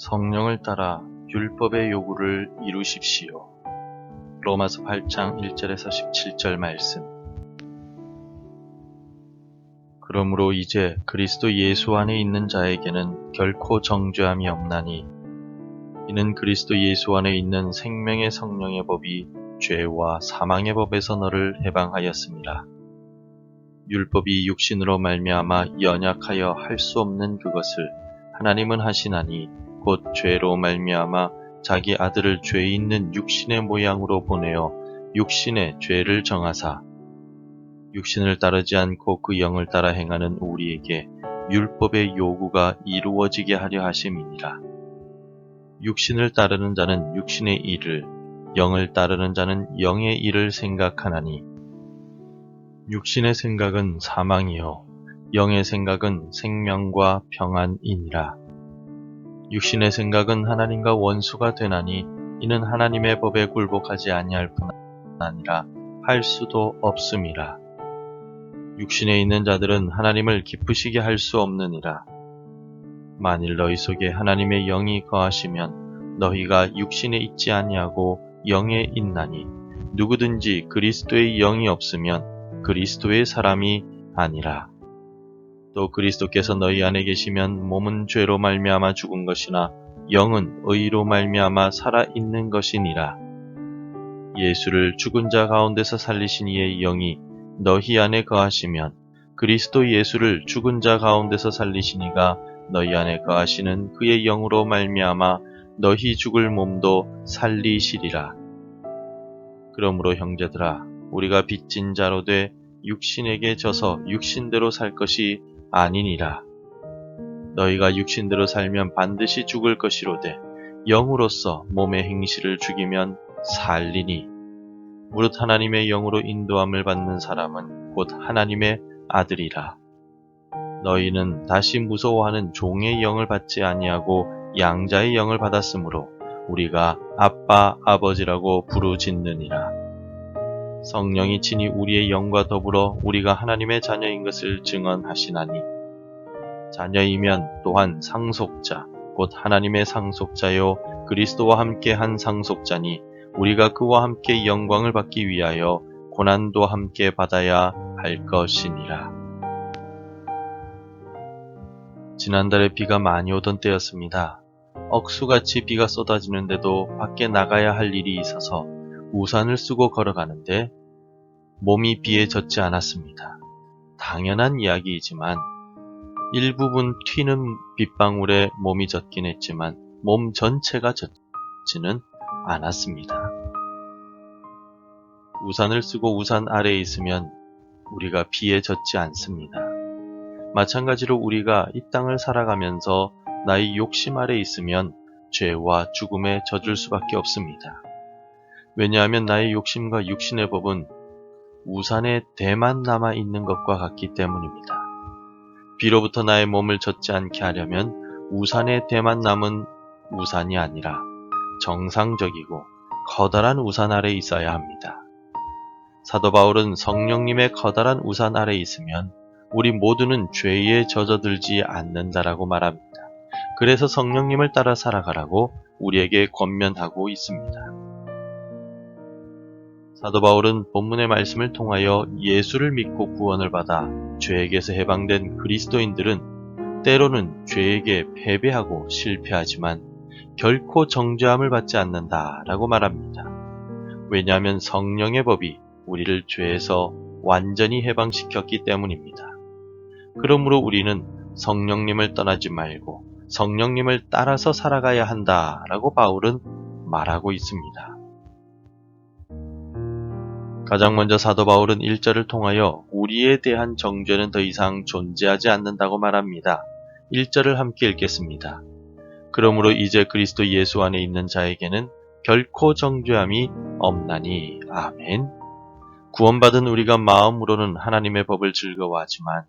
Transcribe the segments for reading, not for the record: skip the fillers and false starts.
성령을 따라 율법의 요구를 이루십시오. 로마서 8장 1절에서 17절 말씀. 그러므로 이제 그리스도 예수 안에 있는 자에게는 결코 정죄함이 없나니 이는 그리스도 예수 안에 있는 생명의 성령의 법이 죄와 사망의 법에서 너를 해방하였습니다. 율법이 육신으로 말미암아 연약하여 할 수 없는 그것을 하나님은 하시나니 곧 죄로 말미암아 자기 아들을 죄 있는 육신의 모양으로 보내어 육신의 죄를 정하사 육신을 따르지 않고 그 영을 따라 행하는 우리에게 율법의 요구가 이루어지게 하려 하심이니라. 육신을 따르는 자는 육신의 일을, 영을 따르는 자는 영의 일을 생각하나니 육신의 생각은 사망이요 영의 생각은 생명과 평안이니라. 육신의 생각은 하나님과 원수가 되나니 이는 하나님의 법에 굴복하지 아니할 뿐 아니라 할 수도 없음이라. 육신에 있는 자들은 하나님을 기쁘시게 할 수 없느니라. 만일 너희 속에 하나님의 영이 거하시면 너희가 육신에 있지 아니하고 영에 있나니 누구든지 그리스도의 영이 없으면 그리스도의 사람이 아니라. 또 그리스도께서 너희 안에 계시면 몸은 죄로 말미암아 죽은 것이나 영은 의로 말미암아 살아 있는 것이니라. 예수를 죽은 자 가운데서 살리신 이의 영이 너희 안에 거하시면 그리스도 예수를 죽은 자 가운데서 살리신 이가 너희 안에 거하시는 그의 영으로 말미암아 너희 죽을 몸도 살리시리라. 그러므로 형제들아, 우리가 빚진 자로 돼 육신에게 져서 육신대로 살 것이 아니니라. 너희가 육신대로 살면 반드시 죽을 것이로되 영으로서 몸의 행실을 죽이면 살리니 무릇 하나님의 영으로 인도함을 받는 사람은 곧 하나님의 아들이라. 너희는 다시 무서워하는 종의 영을 받지 아니하고 양자의 영을 받았으므로 우리가 아빠 아버지라고 부르짖느니라. 성령이 친히 우리의 영과 더불어 우리가 하나님의 자녀인 것을 증언하시나니 자녀이면 또한 상속자 곧 하나님의 상속자요 그리스도와 함께 한 상속자니 우리가 그와 함께 영광을 받기 위하여 고난도 함께 받아야 할 것이니라. 지난달에 비가 많이 오던 때였습니다. 억수같이 비가 쏟아지는데도 밖에 나가야 할 일이 있어서 우산을 쓰고 걸어가는데 몸이 비에 젖지 않았습니다. 당연한 이야기이지만 일부분 튀는 빗방울에 몸이 젖긴 했지만 몸 전체가 젖지는 않았습니다. 우산을 쓰고 우산 아래에 있으면 우리가 비에 젖지 않습니다. 마찬가지로 우리가 이 땅을 살아가면서 나의 욕심 아래 있으면 죄와 죽음에 젖을 수밖에 없습니다. 왜냐하면 나의 욕심과 육신의 법은 우산에 대만 남아 있는 것과 같기 때문입니다. 비로부터 나의 몸을 젖지 않게 하려면 우산에 대만 남은 우산이 아니라 정상적이고 커다란 우산 아래 있어야 합니다. 사도 바울은 성령님의 커다란 우산 아래 있으면 우리 모두는 죄에 젖어들지 않는다라고 말합니다. 그래서 성령님을 따라 살아가라고 우리에게 권면하고 있습니다. 사도 바울은 본문의 말씀을 통하여 예수를 믿고 구원을 받아 죄에게서 해방된 그리스도인들은 때로는 죄에게 패배하고 실패하지만 결코 정죄함을 받지 않는다라고 말합니다. 왜냐하면 성령의 법이 우리를 죄에서 완전히 해방시켰기 때문입니다. 그러므로 우리는 성령님을 떠나지 말고 성령님을 따라서 살아가야 한다라고 바울은 말하고 있습니다. 가장 먼저 사도 바울은 1절을 통하여 우리에 대한 정죄는 더 이상 존재하지 않는다고 말합니다. 1절을 함께 읽겠습니다. 그러므로 이제 그리스도 예수 안에 있는 자에게는 결코 정죄함이 없나니. 아멘. 구원받은 우리가 마음으로는 하나님의 법을 즐거워하지만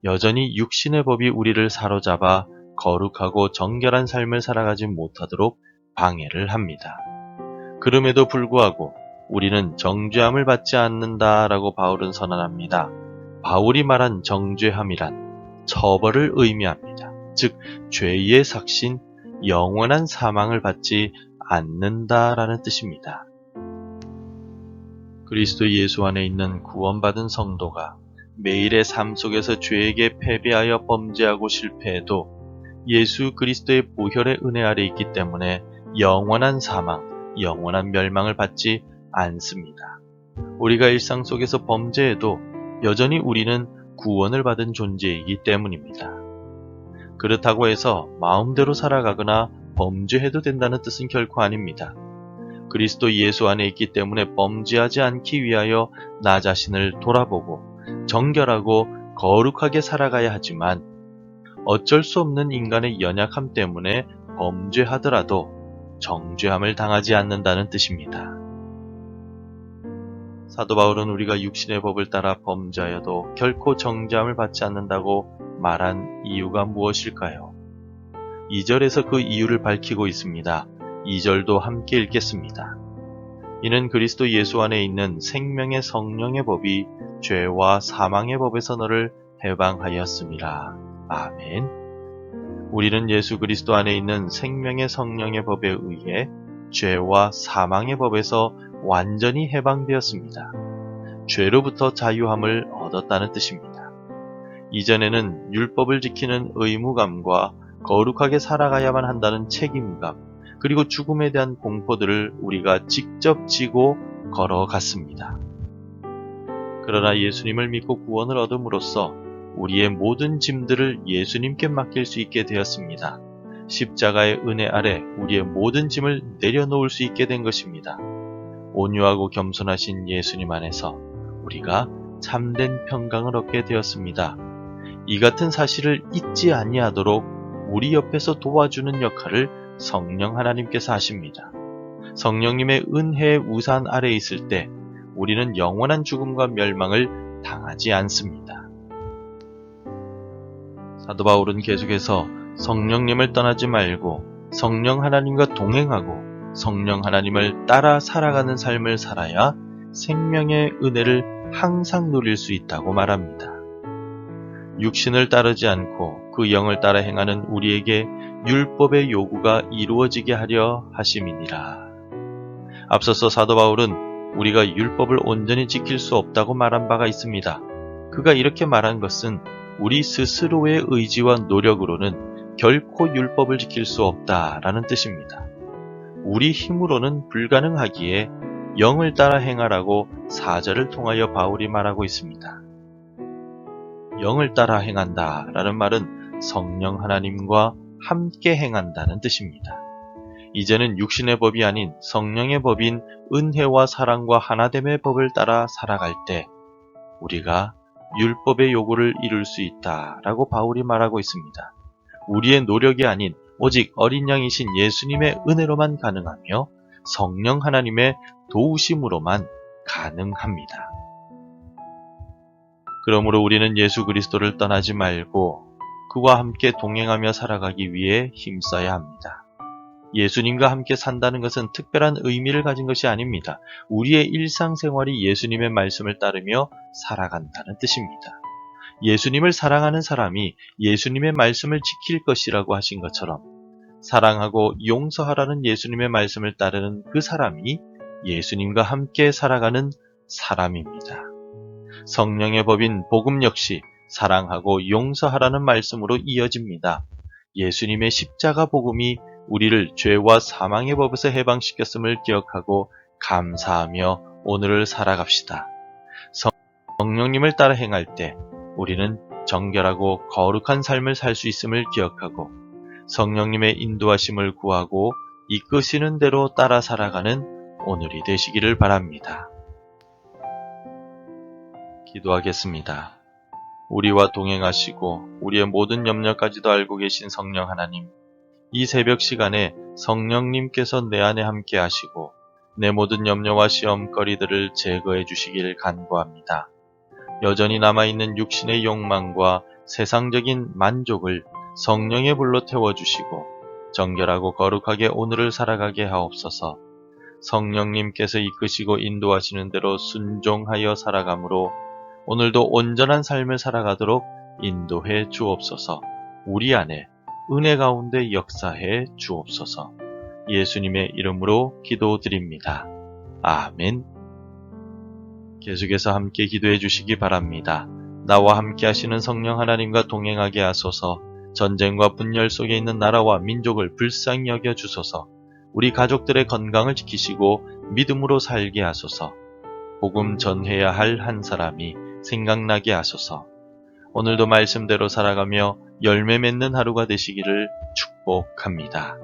여전히 육신의 법이 우리를 사로잡아 거룩하고 정결한 삶을 살아가지 못하도록 방해를 합니다. 그럼에도 불구하고 우리는 정죄함을 받지 않는다라고 바울은 선언합니다. 바울이 말한 정죄함이란 처벌을 의미합니다. 즉 죄의 삭신, 영원한 사망을 받지 않는다라는 뜻입니다. 그리스도 예수 안에 있는 구원받은 성도가 매일의 삶 속에서 죄에게 패배하여 범죄하고 실패해도 예수 그리스도의 보혈의 은혜 아래 있기 때문에 영원한 사망, 영원한 멸망을 받지 않습니다. 우리가 일상 속에서 범죄해도 여전히 우리는 구원을 받은 존재이기 때문입니다. 그렇다고 해서 마음대로 살아가거나 범죄해도 된다는 뜻은 결코 아닙니다. 그리스도 예수 안에 있기 때문에 범죄하지 않기 위하여 나 자신을 돌아보고 정결하고 거룩하게 살아가야 하지만 어쩔 수 없는 인간의 연약함 때문에 범죄하더라도 정죄함을 당하지 않는다는 뜻입니다. 사도 바울은 우리가 육신의 법을 따라 범죄하여도 결코 정죄함을 받지 않는다고 말한 이유가 무엇일까요? 2절에서 그 이유를 밝히고 있습니다. 2절도 함께 읽겠습니다. 이는 그리스도 예수 안에 있는 생명의 성령의 법이 죄와 사망의 법에서 너를 해방하였음이라. 아멘. 우리는 예수 그리스도 안에 있는 생명의 성령의 법에 의해 죄와 사망의 법에서 완전히 해방되었습니다. 죄로부터 자유함을 얻었다는 뜻입니다. 이전에는 율법을 지키는 의무감과 거룩하게 살아가야만 한다는 책임감, 그리고 죽음에 대한 공포들을 우리가 직접 지고 걸어갔습니다. 그러나 예수님을 믿고 구원을 얻음으로써 우리의 모든 짐들을 예수님께 맡길 수 있게 되었습니다. 십자가의 은혜 아래 우리의 모든 짐을 내려놓을 수 있게 된 것입니다. 온유하고 겸손하신 예수님 안에서 우리가 참된 평강을 얻게 되었습니다. 이 같은 사실을 잊지 아니하도록 우리 옆에서 도와주는 역할을 성령 하나님께서 하십니다. 성령님의 은혜의 우산 아래 있을 때 우리는 영원한 죽음과 멸망을 당하지 않습니다. 사도 바울은 계속해서 성령님을 떠나지 말고 성령 하나님과 동행하고 성령 하나님을 따라 살아가는 삶을 살아야 생명의 은혜를 항상 누릴 수 있다고 말합니다. 육신을 따르지 않고 그 영을 따라 행하는 우리에게 율법의 요구가 이루어지게 하려 하심이니라. 앞서서 사도 바울은 우리가 율법을 온전히 지킬 수 없다고 말한 바가 있습니다. 그가 이렇게 말한 것은 우리 스스로의 의지와 노력으로는 결코 율법을 지킬 수 없다라는 뜻입니다. 우리 힘으로는 불가능하기에 영을 따라 행하라고 4절을 통하여 바울이 말하고 있습니다. 영을 따라 행한다 라는 말은 성령 하나님과 함께 행한다는 뜻입니다. 이제는 육신의 법이 아닌 성령의 법인 은혜와 사랑과 하나됨의 법을 따라 살아갈 때 우리가 율법의 요구를 이룰 수 있다라고 바울이 말하고 있습니다. 우리의 노력이 아닌 오직 어린 양이신 예수님의 은혜로만 가능하며 성령 하나님의 도우심으로만 가능합니다. 그러므로 우리는 예수 그리스도를 떠나지 말고 그와 함께 동행하며 살아가기 위해 힘써야 합니다. 예수님과 함께 산다는 것은 특별한 의미를 가진 것이 아닙니다. 우리의 일상생활이 예수님의 말씀을 따르며 살아간다는 뜻입니다. 예수님을 사랑하는 사람이 예수님의 말씀을 지킬 것이라고 하신 것처럼 사랑하고 용서하라는 예수님의 말씀을 따르는 그 사람이 예수님과 함께 살아가는 사람입니다. 성령의 법인 복음 역시 사랑하고 용서하라는 말씀으로 이어집니다. 예수님의 십자가 복음이 우리를 죄와 사망의 법에서 해방시켰음을 기억하고 감사하며 오늘을 살아갑시다. 성령님을 따라 행할 때 우리는 정결하고 거룩한 삶을 살 수 있음을 기억하고 성령님의 인도하심을 구하고 이끄시는 대로 따라 살아가는 오늘이 되시기를 바랍니다. 기도하겠습니다. 우리와 동행하시고 우리의 모든 염려까지도 알고 계신 성령 하나님, 이 새벽 시간에 성령님께서 내 안에 함께 하시고 내 모든 염려와 시험거리들을 제거해 주시길 간구합니다. 여전히 남아있는 육신의 욕망과 세상적인 만족을 성령의 불로 태워주시고 정결하고 거룩하게 오늘을 살아가게 하옵소서. 성령님께서 이끄시고 인도하시는 대로 순종하여 살아가므로 오늘도 온전한 삶을 살아가도록 인도해 주옵소서. 우리 안에 은혜 가운데 역사해 주옵소서. 예수님의 이름으로 기도드립니다. 아멘. 계속해서 함께 기도해 주시기 바랍니다. 나와 함께 하시는 성령 하나님과 동행하게 하소서. 전쟁과 분열 속에 있는 나라와 민족을 불쌍히 여겨 주소서. 우리 가족들의 건강을 지키시고 믿음으로 살게 하소서. 복음 전해야 할 한 사람이 생각나게 하소서. 오늘도 말씀대로 살아가며 열매 맺는 하루가 되시기를 축복합니다.